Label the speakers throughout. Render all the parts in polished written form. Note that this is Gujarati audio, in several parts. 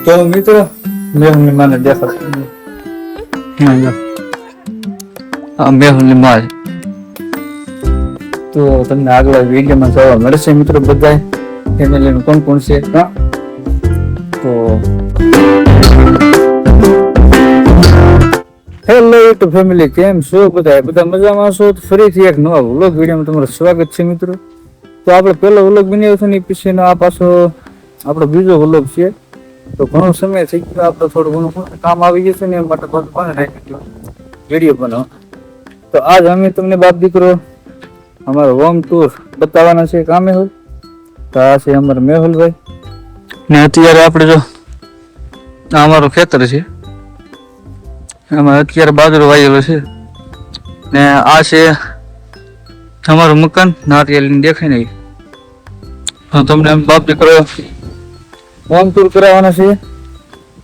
Speaker 1: તો મિત્રો મેહુલની માને દેખાડો. મેહુલની માં તો તમને આગલા વિડીયોમાં જોવા મળશે મિત્રો. બધા ફેમિલીનું કોણ કોણ છે તો હેલો યુટ્યુબ ફેમિલી, કેમ છો બધા મજામાં છો? તો ફરીથી એક નવા વ્લોગ વિડીયોમાં તમારું સ્વાગત છે મિત્રો. તો આપણે પહેલો વ્લોગ બનાવ્યો છે ને પછીનો આ પાછો આપણો બીજો વ્લોગ છે. તો ઘણો સમય થઈ ગયો, આપણે થોડું ઘણું કામ આવી ગયું છે ને એમ માટે બધું પાસે રાખી ગયો વિડીયો બનાવો. તો આજ અમે તમને બાપ દીકરો અમારો હોમ ટૂર બતાવવાના છે કામે હોય. તો આ છે અમારા મેહુલભાઈ ને અત્યારે આપણે જો અમારું ખેતર છે, આમાં અત્યારે બાજરો વાયેલો છે ને આ છે અમારું મકાન નારિયેળ દેખાય ને. તો તમને આમ બાપ દીકરો હોમ ટૂર કરાવવાના છે.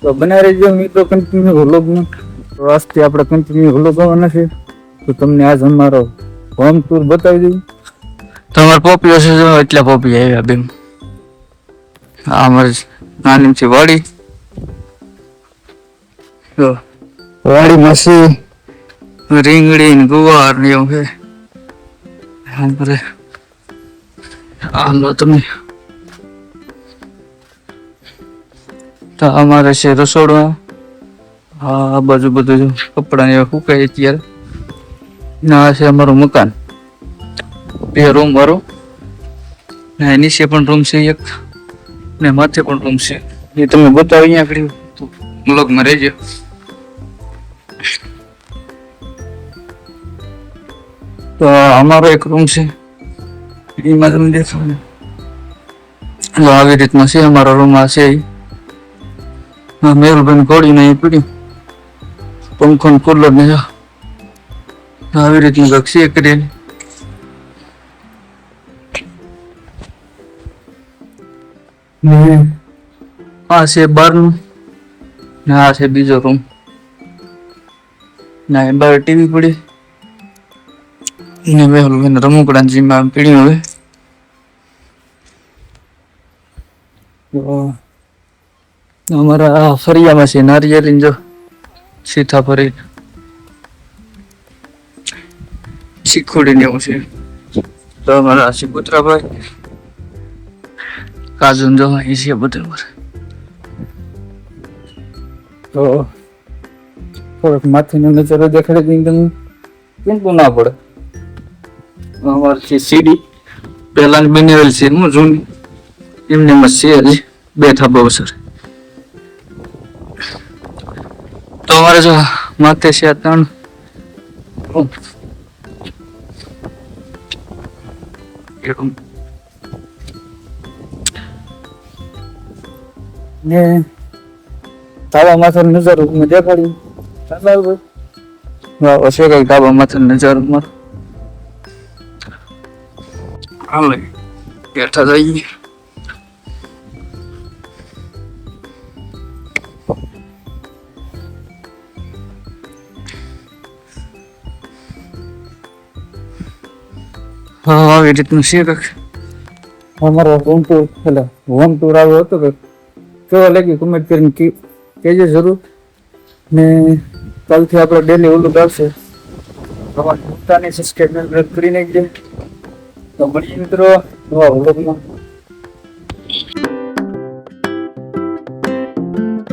Speaker 1: તો બનાવી રહેજો મિત્રો કન્ટિન્યુ વ્લોગમાં. તો આજથી આપણે કન્ટિન્યુ વ્લોગ આવવાના છે. તો તમને આજ અમારો હોમ ટૂર બતાવી દઈએ. તમારે પોપીઓ છે એટલા પોપી આવ્યા બેન. આ અમારી નાની છે વાડી. તો વાડીમાં છે રીંગણી ને ગુવાર ને એવું છે. આમ તમને તો અમારે છે રસોડું. આ બાજુ બધું કપડા ને સુકાય અત્યારે. આ છે અમારું મકાન, બે રૂમ વાળું ને નીચે પણ રૂમ છે એક ને માથે પણ રૂમ છે. એ તમે બતાવો અહીંયા આગળ બ્લોગમાં રહેજો. તો અમારો એક રૂમ છે, એમાં તમે દેખો આવી રીતના છે અમારો રૂમ. આ છે મેહુલભાઈ ઘોડી ને પીડ્યું પંખો ને કુલર ને આવી રીતનું છે કરેલી. આ છે બારનું ને આ છે બીજો રૂમ. ના બાર ટીવી પડી ને મેહુલભાઈ રમકડા જીમાં પીડ્યું. હવે અમારા ફરિયામાં છે નારિયેળી જો સીતાફળી શીખોડી ને એવું છે. તો અમારા શીખુત્રાભાઈ કાજુ જો અહીં છે બધું. તો થોડોક માથીનો નજારો દેખાડી દઈએ તમને, કેમ ના પડે. અમારી છે સીડી પહેલાની બનાવેલ છે હું જૂની, એમને એમ છે હજી બે થાબા અવસર. તો અમારે જો માથે છે આ 3 ને તાવા માથાનો નજારો મેં દેખાડી. હશે કઈ તાવા માથાનો નજારો મારો. હાલે બેઠા જઈએ. હા આવી રીતનું છે કંઈક અમારો હોમ ટૂર. એટલે હોમ ટૂર આવ્યો હતો કે કેવો લાગ્યું કમેન્ટ કરીને કહેજો જરૂર. ને કાલથી આપણે ડેલી ઓલું આવશે, તમારે પોતાની સબસ્ક્રાઈબ કરી નાખજો. તો મળીએ મિત્રો નવા વ્લોગમાં.